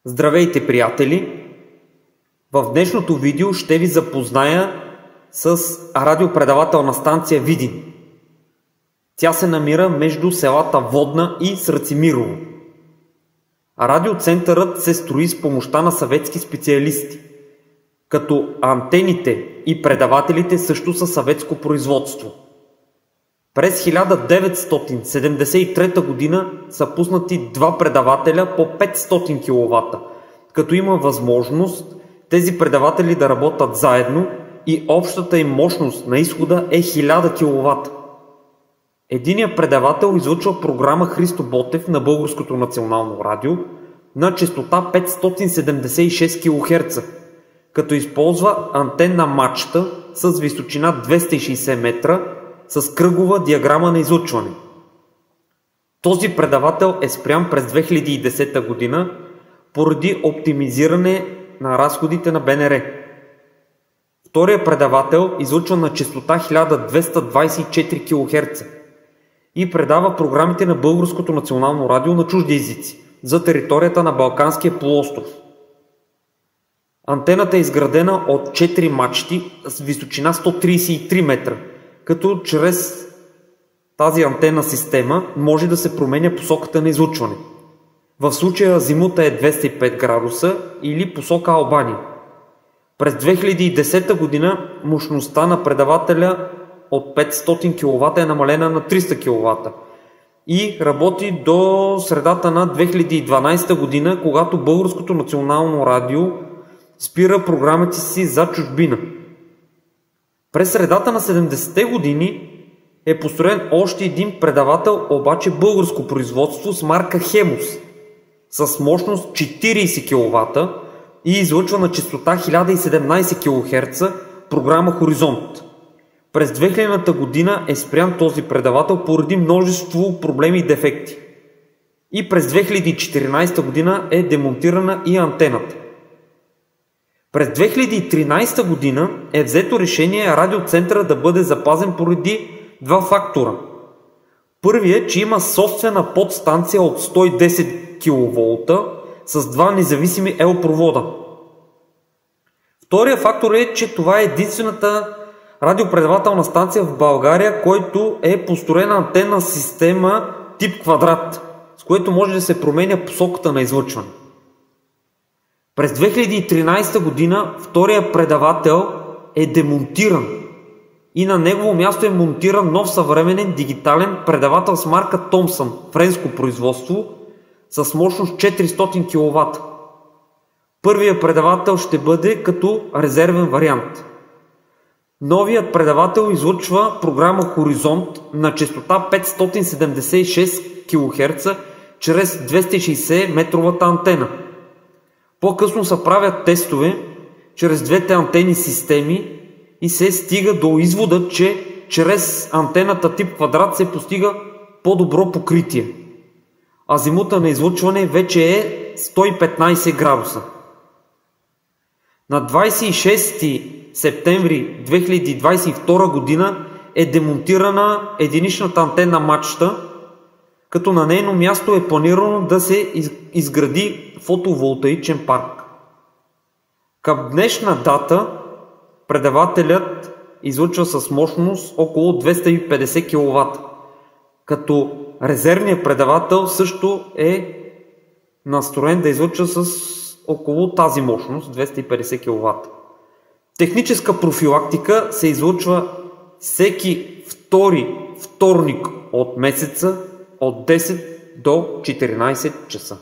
Здравейте, приятели! В днешното видео ще ви запозная с радиопредавателна станция Видин. Тя се намира между селата Водна и Срацимирово. Радиоцентърът се строи с помощта на съветски специалисти, като антените и предавателите също са съветско производство. През 1973 година са пуснати два предавателя по 500 кВт, като има възможност тези предаватели да работят заедно и общата им мощност на изхода е 1000 кВт. Единият предавател излъчва програма Христо Ботев на Българското национално радио на честота 576 кГц, като използва антенна мачта с височина 260 метра с кръгова диаграма на излъчване. Този предавател е спрян през 2010 година поради оптимизиране на разходите на БНР. Вторият предавател излъчва на честота 1224 кГц и предава програмите на Българското национално радио на чужди езици за територията на Балканския полуостров. Антената е изградена от 4 мачти с височина 133 метра, като чрез тази антенна система може да се променя посоката на излъчване. В случая азимута е 205 градуса или посока Албания. През 2010 година мощността на предавателя от 500 кВт е намалена на 300 кВт и работи до средата на 2012 година, когато Българското национално радио спира програмите си за чужбина. През средата на 70-те години е построен още един предавател, обаче българско производство с марка Хемус, с мощност 40 кВт и излъчва на честота 1017 кГц програма Хоризонт. През 2000-та година е спрян този предавател поради множество проблеми и дефекти. И през 2014 година е демонтирана и антената. През 2013 година е взето решение радиоцентъра да бъде запазен поради два фактора. Първият, че има собствена подстанция от 110 кВ с два независими елпровода. Вторият фактор е, че това е единствената радиопредавателна станция в България, който е построена антенна система тип квадрат, с което може да се променя посоката на излъчване. През 2013 година вторият предавател е демонтиран и на негово място е монтиран нов съвременен дигитален предавател с марка Thomson, френско производство, с мощност 400 кВт. Първият предавател ще бъде като резервен вариант. Новият предавател излъчва програма Хоризонт на честота 576 кГц чрез 260 метровата антена. По-късно се правят тестове чрез двете антенни системи и се стига до извода, че чрез антената тип квадрат се постига по-добро покритие. Азимута на излъчване вече е 115 градуса. На 26 септември 2022 година е демонтирана единичната антенна мачта, като на нейно място е планирано да се изгради фотоволтаичен парк. Към днешна дата предавателят излъчва с мощност около 250 кВт, като резервният предавател също е настроен да излъчва с около тази мощност 250 кВт. Техническа профилактика се излъчва всеки вторник от месеца от 10 до 14 часа.